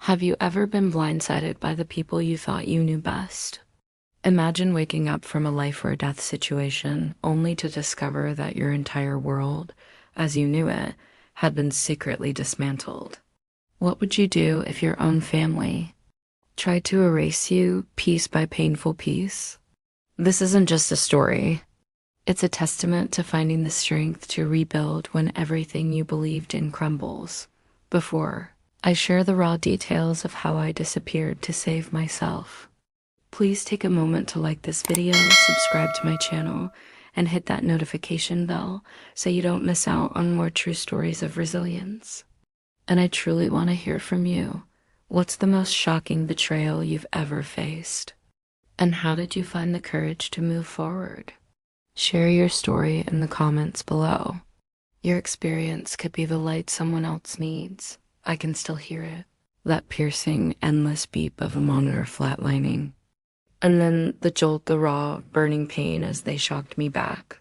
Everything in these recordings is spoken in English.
Have you ever been blindsided by the people you thought you knew best? Imagine waking up from a life or death situation only to discover that your entire world, as you knew it, had been secretly dismantled. What would you do if your own family tried to erase you piece by painful piece? This isn't just a story. It's a testament to finding the strength to rebuild when everything you believed in crumbles. Before I share the raw details of how I disappeared to save myself, please take a moment to like this video, subscribe to my channel, and hit that notification bell so you don't miss out on more true stories of resilience. And I truly want to hear from you. What's the most shocking betrayal you've ever faced? And how did you find the courage to move forward? Share your story in the comments below. Your experience could be the light someone else needs. I can still hear it. That piercing, endless beep of a monitor flatlining. And then the jolt, the raw, burning pain as they shocked me back.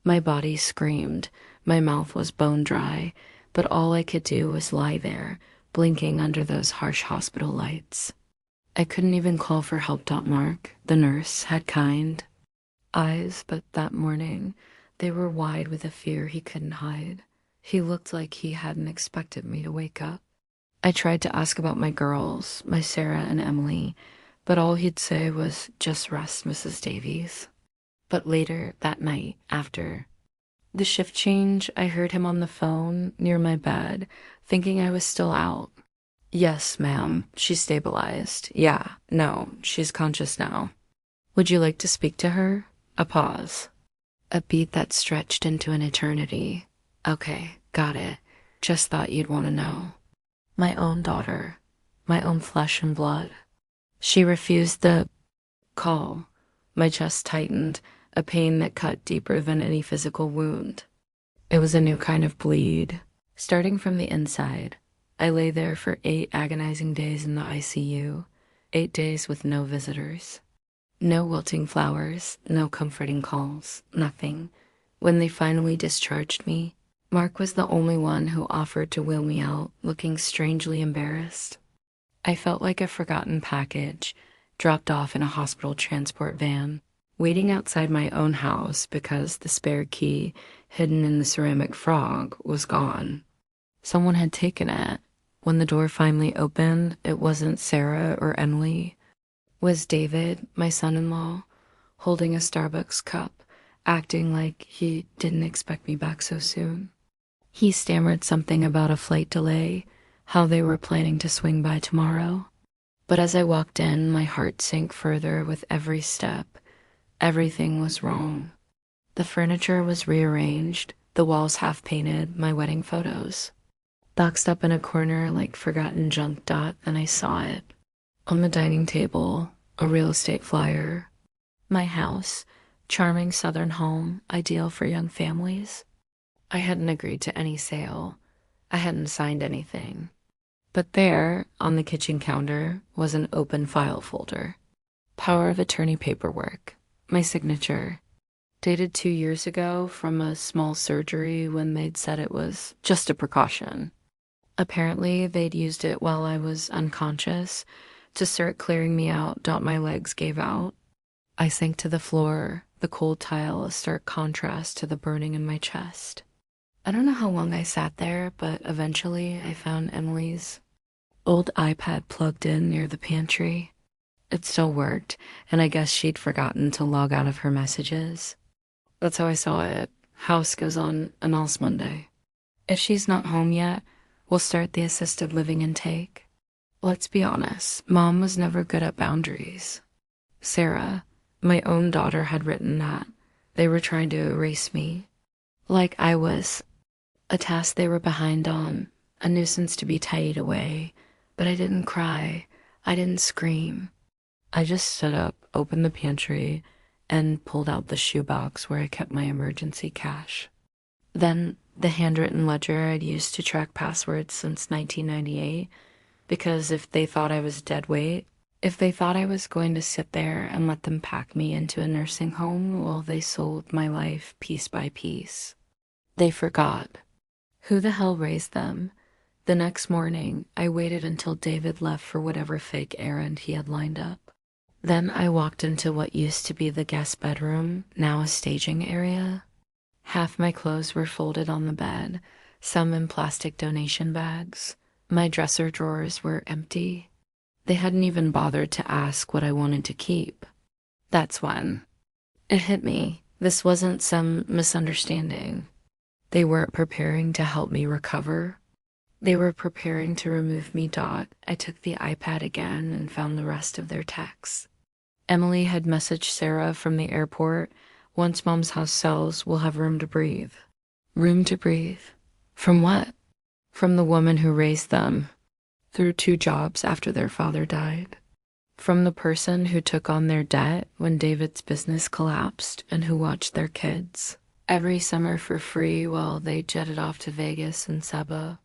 My body screamed. My mouth was bone dry, but all I could do was lie there, blinking under those harsh hospital lights. I couldn't even call for help. Mark, the nurse, had kind eyes, but that morning they were wide with a fear he couldn't hide. He looked like he hadn't expected me to wake up. I tried to ask about my girls, my Sarah and Emily, but all he'd say was, "Just rest, Mrs. Davies." But later that night, after the shift change, I heard him on the phone near my bed, thinking I was still out. "Yes, ma'am, she's stabilized. Yeah, no, she's conscious now. Would you like to speak to her?" A pause. A beat that stretched into an eternity. "Okay, got it. Just thought you'd want to know." My own daughter, my own flesh and blood. She refused the call. My chest tightened, a pain that cut deeper than any physical wound. It was a new kind of bleed, starting from the inside. I lay there for 8 agonizing days in the ICU, 8 days with no visitors. No wilting flowers, no comforting calls, nothing. When they finally discharged me, Mark was the only one who offered to wheel me out, looking strangely embarrassed. I felt like a forgotten package, dropped off in a hospital transport van, waiting outside my own house because the spare key, hidden in the ceramic frog, was gone. Someone had taken it. When the door finally opened, it wasn't Sarah or Emily. It was David, my son-in-law, holding a Starbucks cup, acting like he didn't expect me back so soon. He stammered something about a flight delay, how they were planning to swing by tomorrow. But as I walked in, my heart sank further with every step. Everything was wrong. The furniture was rearranged, the walls half-painted, my wedding photos boxed up in a corner like forgotten junk. Then I saw it. On the dining table, a real estate flyer. My house, charming southern home, ideal for young families. I hadn't agreed to any sale. I hadn't signed anything. But there, on the kitchen counter, was an open file folder. Power of attorney paperwork. My signature. Dated 2 years ago from a small surgery when they'd said it was just a precaution. Apparently, they'd used it while I was unconscious to start clearing me out. My legs gave out. I sank to the floor, the cold tile a stark contrast to the burning in my chest. I don't know how long I sat there, but eventually I found Emily's old iPad plugged in near the pantry. It still worked, and I guess she'd forgotten to log out of her messages. That's how I saw it. House goes on annals Monday. If she's not home yet, we'll start the assisted living intake. Let's be honest, Mom was never good at boundaries. Sarah, my own daughter, had written that they were trying to erase me. Like I was a task they were behind on, a nuisance to be tidied away. But I didn't cry. I didn't scream. I just stood up, opened the pantry, and pulled out the shoebox where I kept my emergency cash. Then the handwritten ledger I'd used to track passwords since 1998, because if they thought I was dead weight, if they thought I was going to sit there and let them pack me into a nursing home while they sold my life piece by piece, they forgot. Who the hell raised them? The next morning, I waited until David left for whatever fake errand he had lined up. Then I walked into what used to be the guest bedroom, now a staging area. Half my clothes were folded on the bed, some in plastic donation bags. My dresser drawers were empty. They hadn't even bothered to ask what I wanted to keep. That's when it hit me. This wasn't some misunderstanding. They weren't preparing to help me recover. They were preparing to remove me. I took the iPad again and found the rest of their texts. Emily had messaged Sarah from the airport, "Once Mom's house sells, we'll have room to breathe." Room to breathe? From what? From the woman who raised them through 2 jobs after their father died. From the person who took on their debt when David's business collapsed and who watched their kids every summer for free while they jetted off to Vegas and Saba.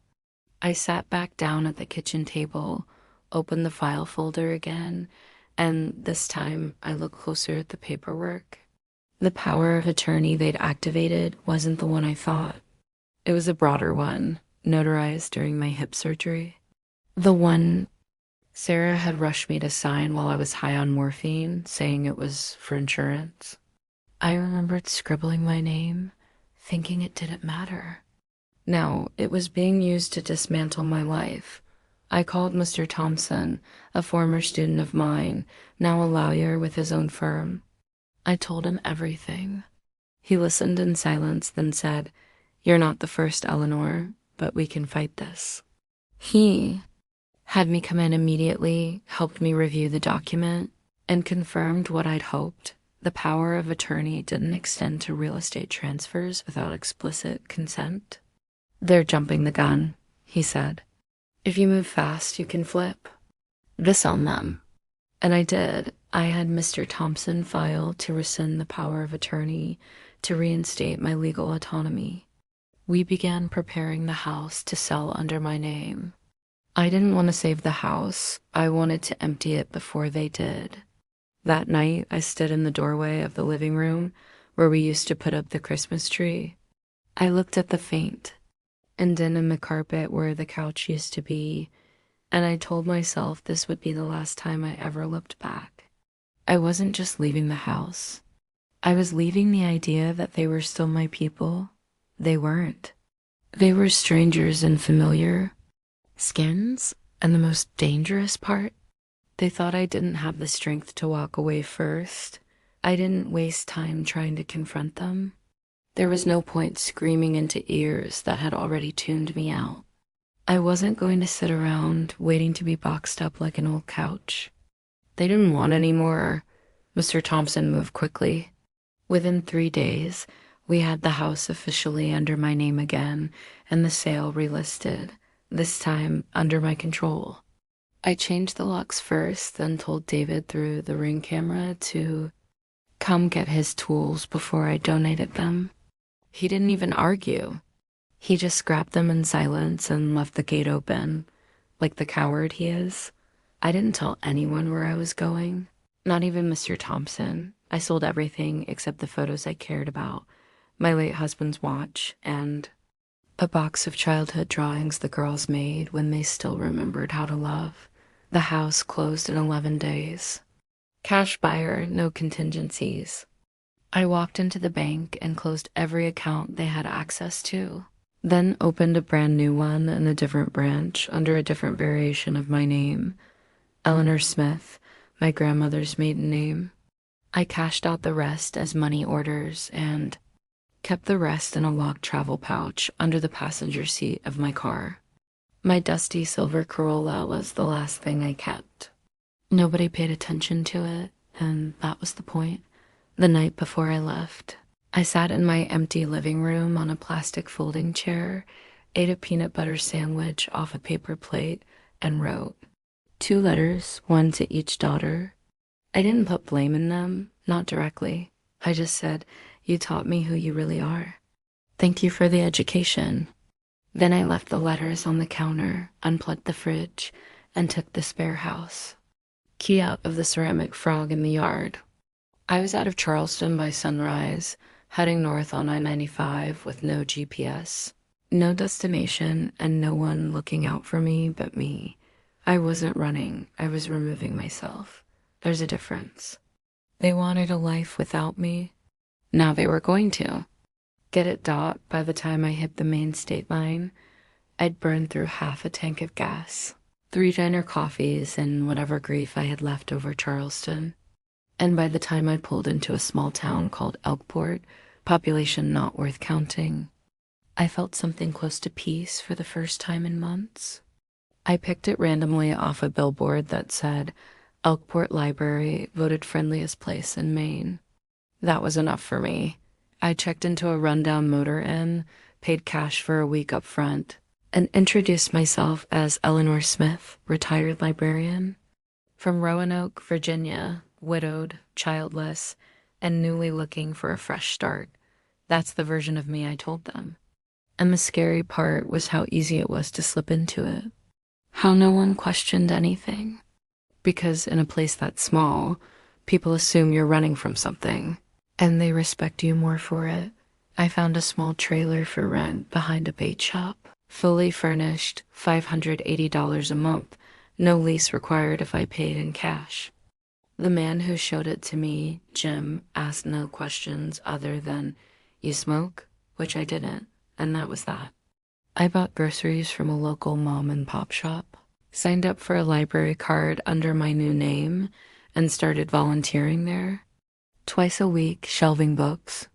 I sat back down at the kitchen table, opened the file folder again, and this time I looked closer at the paperwork. The power of attorney they'd activated wasn't the one I thought. It was a broader one, notarized during my hip surgery. The one Sarah had rushed me to sign while I was high on morphine, saying it was for insurance. I remembered scribbling my name, thinking it didn't matter. No, it was being used to dismantle my life. I called Mr. Thompson, a former student of mine, now a lawyer with his own firm. I told him everything. He listened in silence, then said, "You're not the first, Eleanor, but we can fight this." He had me come in immediately, helped me review the document, and confirmed what I'd hoped. The power of attorney didn't extend to real estate transfers without explicit consent. "They're jumping the gun," he said. "If you move fast, you can flip this on them." And I did. I had Mr. Thompson file to rescind the power of attorney, to reinstate my legal autonomy. We began preparing the house to sell under my name. I didn't want to save the house. I wanted to empty it before they did. That night, I stood in the doorway of the living room where we used to put up the Christmas tree. I looked at the faint and denim carpet where the couch used to be, and I told myself this would be the last time I ever looked back. I wasn't just leaving the house. I was leaving the idea that they were still my people. They weren't. They were strangers and familiar skins, and the most dangerous part, they thought I didn't have the strength to walk away first. I didn't waste time trying to confront them. There was no point screaming into ears that had already tuned me out. I wasn't going to sit around waiting to be boxed up like an old couch. They didn't want any more. Mr. Thompson moved quickly. Within 3 days, we had the house officially under my name again, and the sale relisted, this time under my control. I changed the locks first, then told David through the Ring camera to come get his tools before I donated them. He didn't even argue. He just grabbed them in silence and left the gate open, like the coward he is. I didn't tell anyone where I was going, not even Mr. Thompson. I sold everything except the photos I cared about, my late husband's watch, and a box of childhood drawings the girls made when they still remembered how to love. The house closed in 11 days. Cash buyer, no contingencies. I walked into the bank and closed every account they had access to, then opened a brand new one in a different branch under a different variation of my name, Eleanor Smith, my grandmother's maiden name. I cashed out the rest as money orders and kept the rest in a locked travel pouch under the passenger seat of my car. My dusty silver Corolla was the last thing I kept. Nobody paid attention to it, and that was the point. The night before I left, I sat in my empty living room on a plastic folding chair, ate a peanut butter sandwich off a paper plate, and wrote 2 letters, 1 to each daughter. I didn't put blame in them, not directly. I just said, "You taught me who you really are. Thank you for the education." Then I left the letters on the counter, unplugged the fridge, and took the spare house. Key out of the ceramic frog in the yard. I was out of Charleston by sunrise, heading north on I-95 with no GPS. No destination and no one looking out for me but me. I wasn't running, I was removing myself. There's a difference. They wanted a life without me. Now they were going to. Get it, Dot? By the time I hit the main state line, I'd burned through half a tank of gas, 3 diner coffees, and whatever grief I had left over Charleston. And by the time I pulled into a small town called Elkport, population not worth counting, I felt something close to peace for the first time in months. I picked it randomly off a billboard that said, Elkport Library voted friendliest place in Maine. That was enough for me. I checked into a rundown motor inn, paid cash for a week up front, and introduced myself as Eleanor Smith, retired librarian. From Roanoke, Virginia, widowed, childless, and newly looking for a fresh start. That's the version of me I told them. And the scary part was how easy it was to slip into it. How no one questioned anything. Because in a place that small, people assume you're running from something, and they respect you more for it. I found a small trailer for rent behind a bait shop, fully furnished, $580 a month, no lease required if I paid in cash. The man who showed it to me, Jim, asked no questions other than, "You smoke?" Which I didn't, and that was that. I bought groceries from a local mom and pop shop, signed up for a library card under my new name, and started volunteering there. Twice a week, shelving books.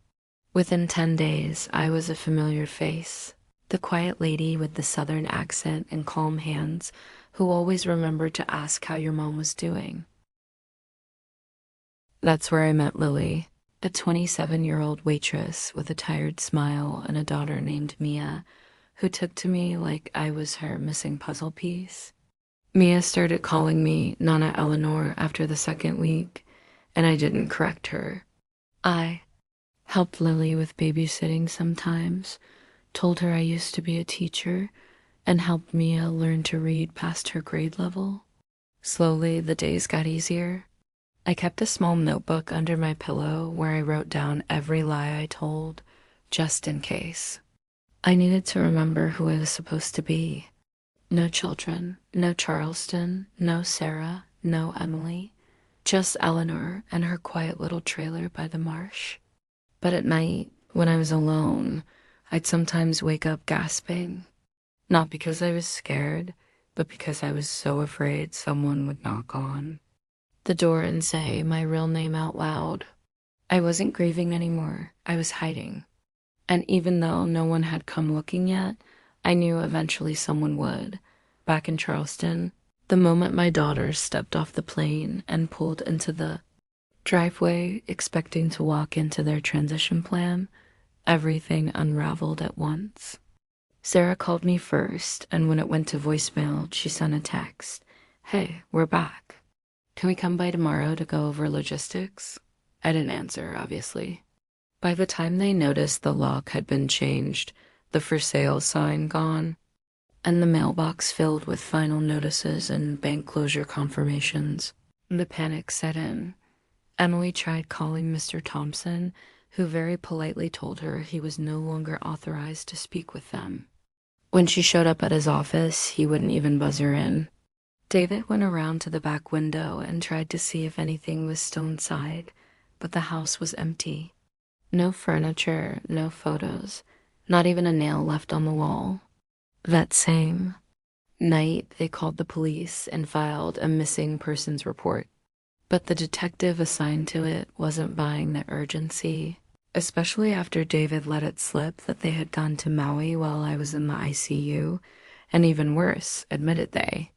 Within 10 days, I was a familiar face. The quiet lady with the southern accent and calm hands who always remembered to ask how your mom was doing. That's where I met Lily, a 27-year-old waitress with a tired smile and a daughter named Mia, who took to me like I was her missing puzzle piece. Mia started calling me Nana Eleanor after the second week, and I didn't correct her. I helped Lily with babysitting sometimes, told her I used to be a teacher, and helped Mia learn to read past her grade level. Slowly, the days got easier. I kept a small notebook under my pillow where I wrote down every lie I told, just in case. I needed to remember who I was supposed to be. No children, no Charleston, no Sarah, no Emily, just Eleanor and her quiet little trailer by the marsh. But at night, when I was alone, I'd sometimes wake up gasping. Not because I was scared, but because I was so afraid someone would knock on the door and say my real name out loud. I wasn't grieving anymore. I was hiding. And even though no one had come looking yet, I knew eventually someone would. Back in Charleston, the moment my daughters stepped off the plane and pulled into the driveway expecting to walk into their transition plan, everything unraveled at once. Sarah called me first, and when it went to voicemail, she sent a text. "Hey, we're back. Can we come by tomorrow to go over logistics?" I didn't answer, obviously. By the time they noticed the lock had been changed, the for sale sign gone, and the mailbox filled with final notices and bank closure confirmations, the panic set in. Emily tried calling Mr. Thompson, who very politely told her he was no longer authorized to speak with them. When she showed up at his office, he wouldn't even buzz her in. David went around to the back window and tried to see if anything was still inside, but the house was empty. No furniture, no photos, not even a nail left on the wall. That same night, they called the police and filed a missing persons report. But the detective assigned to it wasn't buying the urgency, especially after David let it slip that they had gone to Maui while I was in the ICU, and even worse, admitted they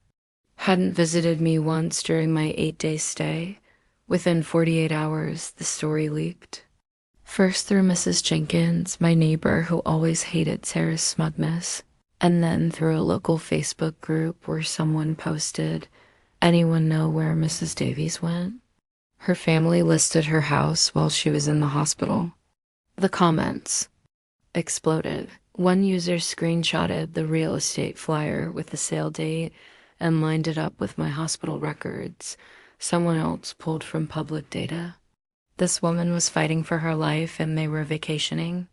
hadn't visited me once during my 8-day stay. Within 48 hours, the story leaked. First through Mrs. Jenkins, my neighbor who always hated Sarah's smugness, and then through a local Facebook group where someone posted, "Anyone know where Mrs. Davies went?" Her family listed her house while she was in the hospital. The comments exploded. One user screenshotted the real estate flyer with the sale date and lined it up with my hospital records. Someone else pulled from public data. This woman was fighting for her life and they were vacationing.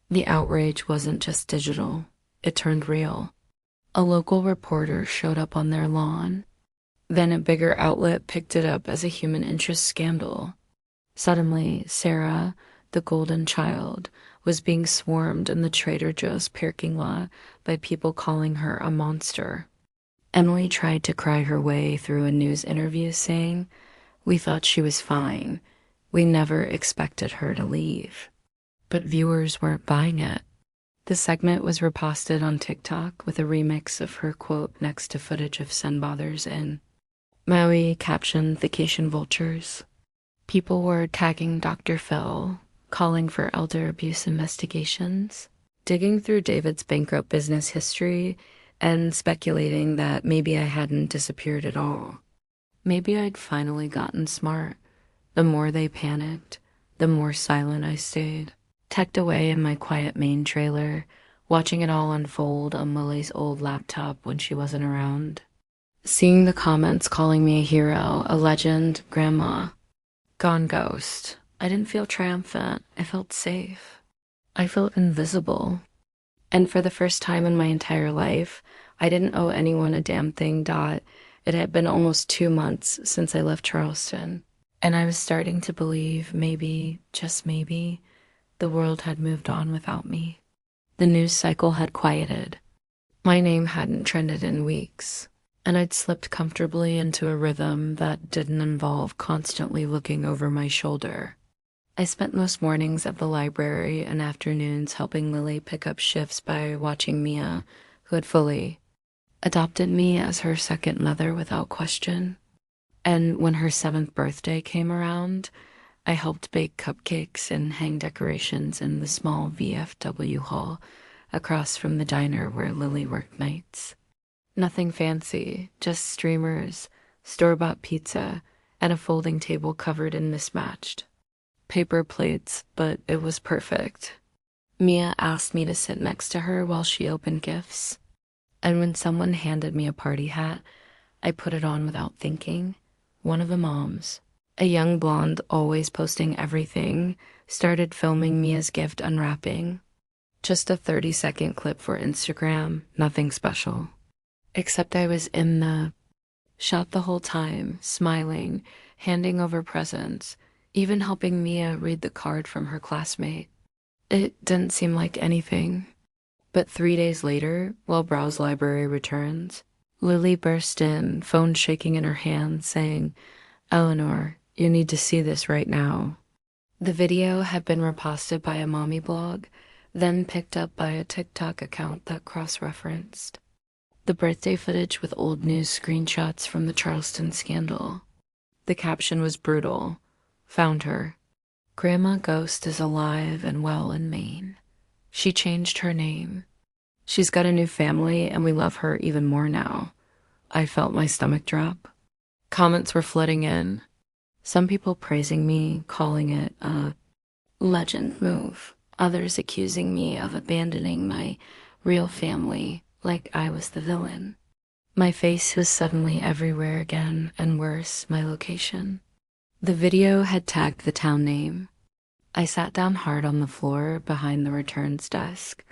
The outrage wasn't just digital. it turned real. A local reporter showed up on their lawn. Then a bigger outlet picked it up as a human interest scandal. Suddenly, Sarah, the golden child, was being swarmed in the Trader Joe's parking lot by people calling her a monster. Emily tried to cry her way through a news interview saying, "We thought she was fine. We never expected her to leave." But viewers weren't buying it. The segment was reposted on TikTok with a remix of her quote next to footage of Sunbathers in Maui captioned vacation vultures. People were tagging Dr. Phil, calling for elder abuse investigations, digging through David's bankrupt business history, and speculating that maybe I hadn't disappeared at all. Maybe I'd finally gotten smart. The more they panicked, the more silent I stayed, tucked away in my quiet Maine trailer, watching it all unfold on Lily's old laptop when she wasn't around. Seeing the comments calling me a hero, a legend, grandma. Gone ghost. I didn't feel triumphant. I felt safe. I felt invisible. And for the first time in my entire life, I didn't owe anyone a damn thing. It had been almost 2 months since I left Charleston, and I was starting to believe maybe, just maybe, the world had moved on without me. The news cycle had quieted. My name hadn't trended in weeks, and I'd slipped comfortably into a rhythm that didn't involve constantly looking over my shoulder. I spent most mornings at the library and afternoons helping Lily pick up shifts by watching Mia, who had fully adopted me as her second mother without question. And when her 7th birthday came around, I helped bake cupcakes and hang decorations in the small VFW hall across from the diner where Lily worked nights. Nothing fancy, just streamers, store-bought pizza, and a folding table covered in mismatched paper plates, but it was perfect. Mia asked me to sit next to her while she opened gifts, and when someone handed me a party hat, I put it on without thinking. One of the moms, a young blonde always posting everything, started filming Mia's gift unwrapping. Just a 30-second clip for Instagram, nothing special. Except I was in the shot the whole time, smiling, handing over presents, even helping Mia read the card from her classmate. It didn't seem like anything. But 3 days later, while Brow's library returns, Lily burst in, phone shaking in her hand, saying, "Eleanor, you need to see this right now." The video had been reposted by a mommy blog, then picked up by a TikTok account that cross-referenced the birthday footage with old news screenshots from the Charleston scandal. The caption was brutal. Found her. Grandma Ghost is alive and well in Maine. She changed her name. She's got a new family and we love her even more now. I felt my stomach drop. Comments were flooding in. Some people praising me, calling it a legend move. Others accusing me of abandoning my real family like I was the villain. My face was suddenly everywhere again, and worse, my location. The video had tagged the town name. I sat down hard on the floor behind the returns desk,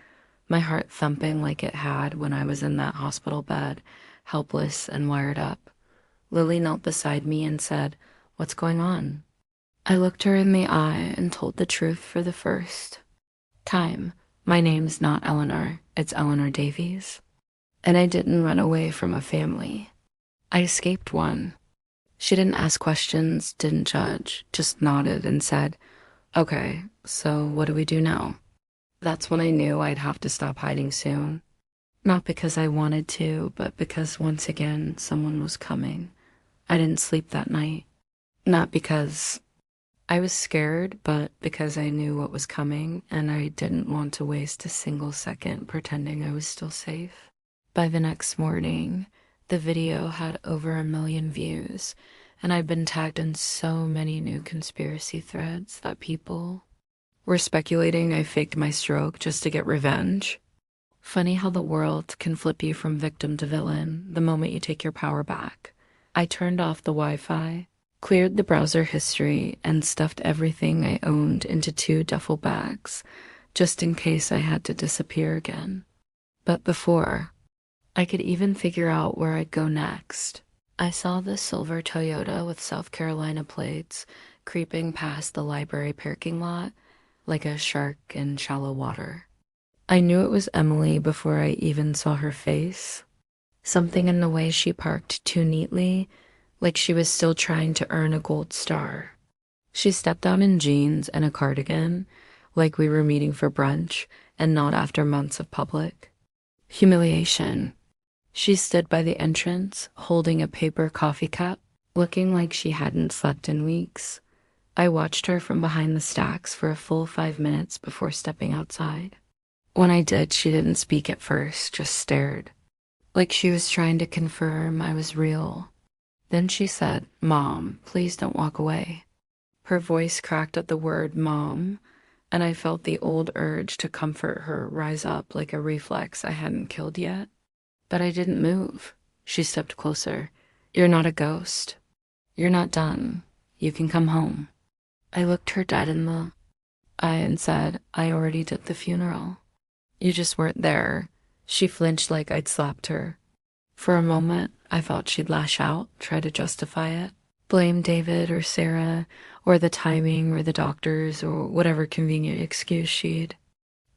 my heart thumping like it had when I was in that hospital bed, helpless and wired up. Lily knelt beside me and said, "What's going on?" I looked her in the eye and told the truth for the first time. My name's not Eleanor, it's Eleanor Davies. And I didn't run away from a family. I escaped one. She didn't ask questions, didn't judge, just nodded and said, "Okay, so what do we do now?" That's when I knew I'd have to stop hiding soon. Not because I wanted to, but because once again, someone was coming. I didn't sleep that night. Not because I was scared, but because I knew what was coming and I didn't want to waste a single second pretending I was still safe. By the next morning, the video had over 1 million views, and I've been tagged in so many new conspiracy threads that people were speculating I faked my stroke just to get revenge. Funny how the world can flip you from victim to villain the moment you take your power back. I turned off the Wi-Fi, cleared the browser history, and stuffed everything I owned into 2 duffel bags, just in case I had to disappear again. But before I could even figure out where I'd go next, I saw the silver Toyota with South Carolina plates creeping past the library parking lot like a shark in shallow water. I knew it was Emily before I even saw her face. Something in the way she parked too neatly, like she was still trying to earn a gold star. She stepped out in jeans and a cardigan, like we were meeting for brunch and not after months of public humiliation. She stood by the entrance, holding a paper coffee cup, looking like she hadn't slept in weeks. I watched her from behind the stacks for a full 5 minutes before stepping outside. When I did, she didn't speak at first, just stared, like she was trying to confirm I was real. Then she said, "Mom, please don't walk away." Her voice cracked at the word mom, and I felt the old urge to comfort her rise up like a reflex I hadn't killed yet. But I didn't move. She stepped closer. "You're not a ghost. You're not done. You can come home." I looked her dead in the eye and said, "I already did the funeral. You just weren't there." She flinched like I'd slapped her. For a moment, I thought she'd lash out, try to justify it, blame David or Sarah, or the timing or the doctors or whatever convenient excuse she'd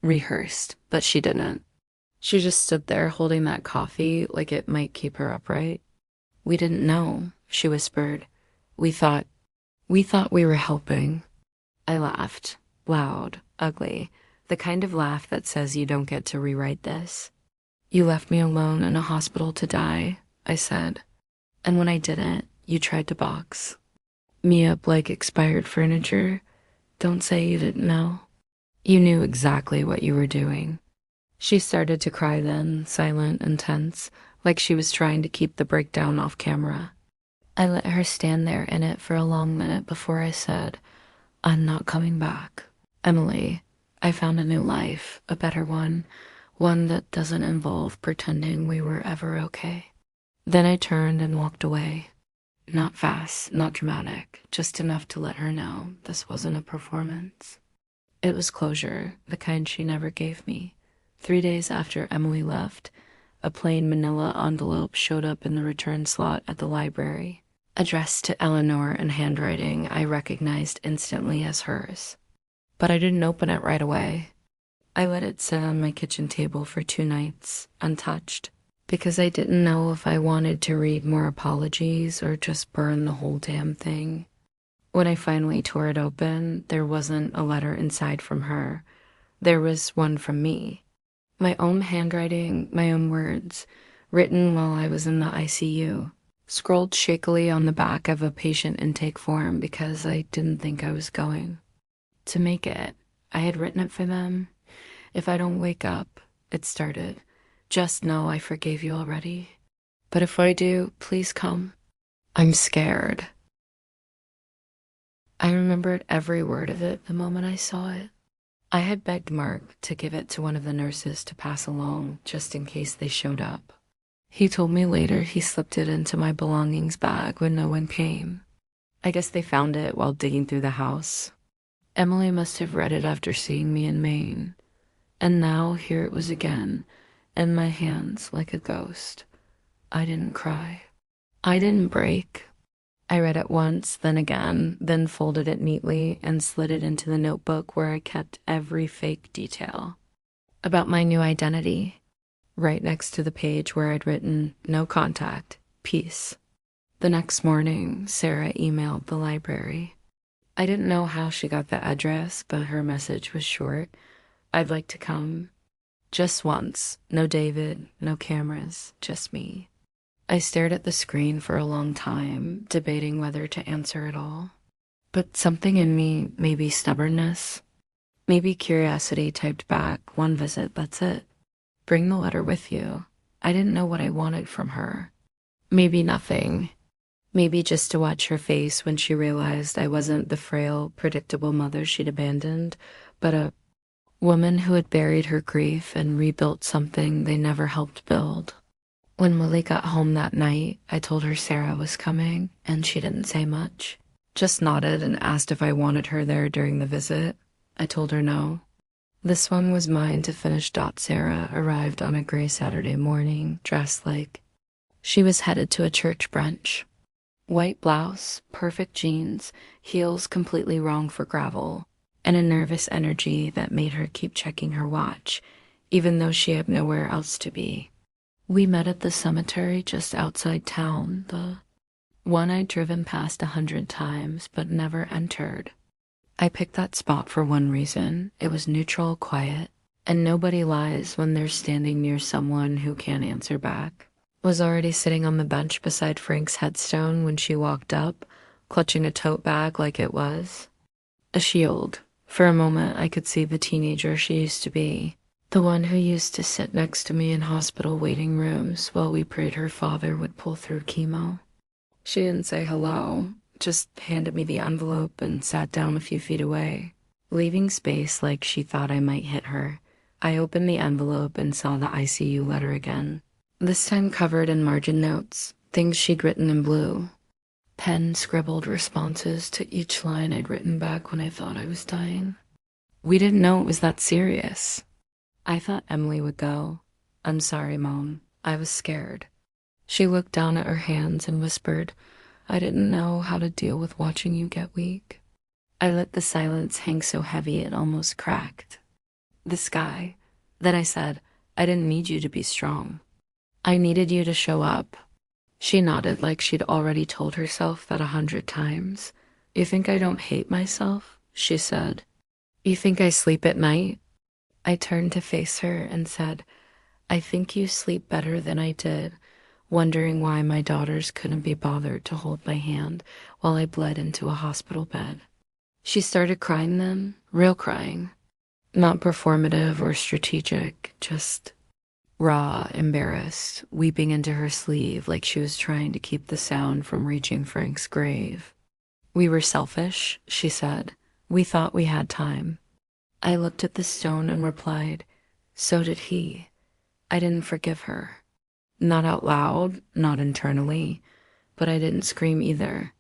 rehearsed, but she didn't. She just stood there holding that coffee like it might keep her upright. "We didn't know," she whispered. We thought we were helping." I laughed, loud, ugly, the kind of laugh that says you don't get to rewrite this. "You left me alone in a hospital to die," I said. "And when I didn't, you tried to box me up like expired furniture. Don't say you didn't know. You knew exactly what you were doing." She started to cry then, silent and tense, like she was trying to keep the breakdown off camera. I let her stand there in it for a long minute before I said, "I'm not coming back. Emily, I found a new life, a better one that doesn't involve pretending we were ever okay." Then I turned and walked away. Not fast, not dramatic, just enough to let her know this wasn't a performance. It was closure, the kind she never gave me. 3 days after Emily left, a plain manila envelope showed up in the return slot at the library, addressed to Eleanor in handwriting I recognized instantly as hers. But I didn't open it right away. I let it sit on my kitchen table for 2 nights, untouched, because I didn't know if I wanted to read more apologies or just burn the whole damn thing. When I finally tore it open, there wasn't a letter inside from her. There was one from me. My own handwriting, my own words, written while I was in the ICU, scrolled shakily on the back of a patient intake form because I didn't think I was going to make it. I had written it for them. "If I don't wake up," it started, "just know I forgave you already. But if I do, please come. I'm scared." I remembered every word of it the moment I saw it. I had begged Mark to give it to one of the nurses to pass along, just in case they showed up. He told me later he slipped it into my belongings bag when no one came. I guess they found it while digging through the house. Emily must have read it after seeing me in Maine. And now here it was again, in my hands like a ghost. I didn't cry. I didn't break. I read it once, then again, then folded it neatly and slid it into the notebook where I kept every fake detail about my new identity, right next to the page where I'd written, "No contact, peace." The next morning, Sarah emailed the library. I didn't know how she got the address, but her message was short. "I'd like to come. Just once. No David, no cameras, just me." I stared at the screen for a long time, debating whether to answer at all. But something in me, maybe stubbornness, maybe curiosity, typed back, "One visit, that's it. Bring the letter with you." I didn't know what I wanted from her. Maybe nothing. Maybe just to watch her face when she realized I wasn't the frail, predictable mother she'd abandoned, but a woman who had buried her grief and rebuilt something they never helped build. When Molly got home that night, I told her Sarah was coming, and she didn't say much. Just nodded and asked if I wanted her there during the visit. I told her no. This one was mine to finish. Sarah arrived on a gray Saturday morning, dressed like she was headed to a church brunch. White blouse, perfect jeans, heels completely wrong for gravel, and a nervous energy that made her keep checking her watch, even though she had nowhere else to be. We met at the cemetery just outside town, the one I'd driven past 100 times but never entered. I picked that spot for one reason. It was neutral, quiet, and nobody lies when they're standing near someone who can't answer back. Was already sitting on the bench beside Frank's headstone when she walked up, clutching a tote bag like it was a shield. For a moment, I could see the teenager she used to be, the one who used to sit next to me in hospital waiting rooms while we prayed her father would pull through chemo. She didn't say hello, just handed me the envelope and sat down a few feet away, leaving space like she thought I might hit her. I opened the envelope and saw the ICU letter again. This time covered in margin notes, things she'd written in blue. Pen scribbled responses to each line I'd written back when I thought I was dying. We didn't know it was that serious. I thought Emily would go. I'm sorry, Mom. I was scared. She looked down at her hands and whispered, I didn't know how to deal with watching you get weak. I let the silence hang so heavy it almost cracked. The sky. Then I said, I didn't need you to be strong. I needed you to show up. She nodded like she'd already told herself that 100 times. You think I don't hate myself? She said. You think I sleep at night? I turned to face her and said, I think you sleep better than I did, wondering why my daughters couldn't be bothered to hold my hand while I bled into a hospital bed. She started crying then, real crying. Not performative or strategic, just raw, embarrassed, weeping into her sleeve like she was trying to keep the sound from reaching Frank's grave. We were selfish, she said. We thought we had time. I looked at the stone and replied, so did he. I didn't forgive her. Not out loud, not internally, but I didn't scream either.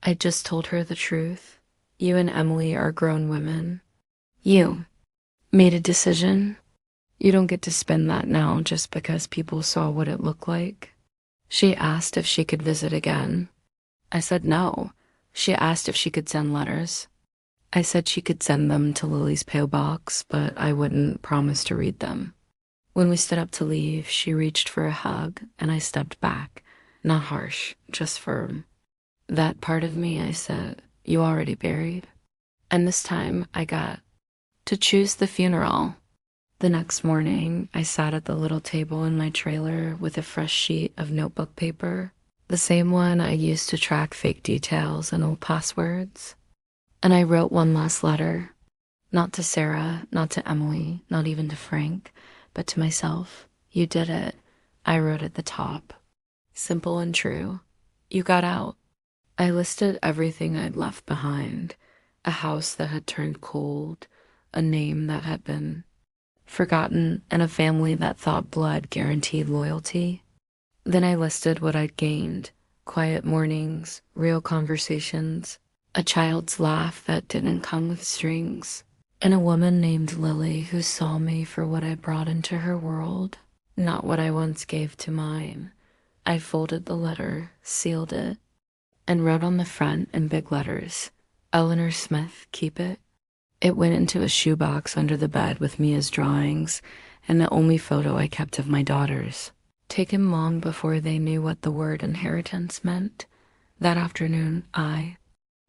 I just told her the truth. You and Emily are grown women. You made a decision. You don't get to spin that now just because people saw what it looked like. She asked if she could visit again. I said no. She asked if she could send letters. I said she could send them to Lily's P.O. box, but I wouldn't promise to read them. When we stood up to leave, she reached for a hug, and I stepped back. Not harsh, just firm. That part of me, I said, you already buried. And this time, I got to choose the funeral. The next morning, I sat at the little table in my trailer with a fresh sheet of notebook paper, the same one I used to track fake details and old passwords. And I wrote one last letter, not to Sarah, not to Emily, not even to Frank, but to myself. You did it. I wrote at the top. Simple and true. You got out. I listed everything I'd left behind. A house that had turned cold, a name that had been forgotten, and a family that thought blood guaranteed loyalty. Then I listed what I'd gained. Quiet mornings, real conversations, a child's laugh that didn't come with strings, and a woman named Lily who saw me for what I brought into her world, not what I once gave to mine. I folded the letter, sealed it, and wrote on the front in big letters, Eleanor Smith, keep it. It went into a shoebox under the bed with Mia's drawings and the only photo I kept of my daughters, taken long before they knew what the word inheritance meant. That afternoon, I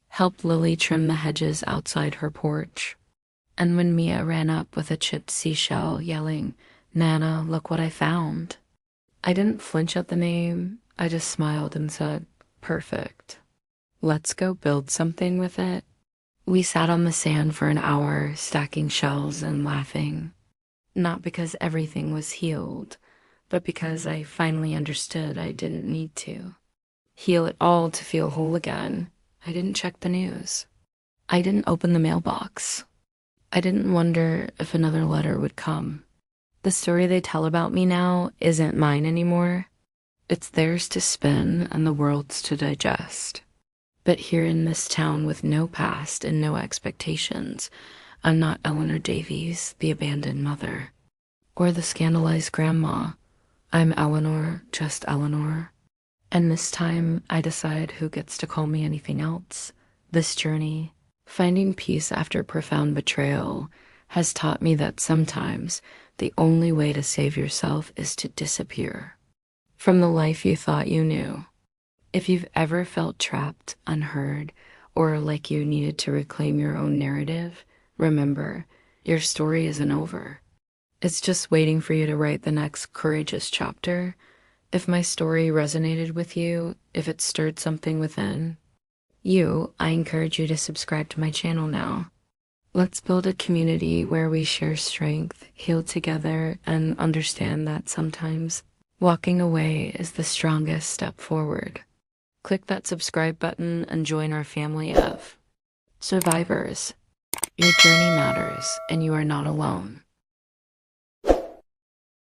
helped Lily trim the hedges outside her porch. And when Mia ran up with a chipped seashell, yelling, Nana, look what I found, I didn't flinch at the name. I just smiled and said, perfect. Let's go build something with it. We sat on the sand for an hour, stacking shells and laughing. Not because everything was healed, but because I finally understood I didn't need to heal it all to feel whole again. I didn't check the news. I didn't open the mailbox. I didn't wonder if another letter would come. The story they tell about me now isn't mine anymore. It's theirs to spin and the world's to digest. But here in this town with no past and no expectations, I'm not Eleanor Davies, the abandoned mother, or the scandalized grandma. I'm Eleanor, just Eleanor. And this time, I decide who gets to call me anything else. This journey, finding peace after profound betrayal, has taught me that sometimes the only way to save yourself is to disappear from the life you thought you knew. If you've ever felt trapped, unheard, or like you needed to reclaim your own narrative, remember, your story isn't over. It's just waiting for you to write the next courageous chapter. If my story resonated with you, if it stirred something within you, I encourage you to subscribe to my channel now. Let's build a community where we share strength, heal together, and understand that sometimes walking away is the strongest step forward. Click that subscribe button and join our family of survivors. Your journey matters, and you are not alone.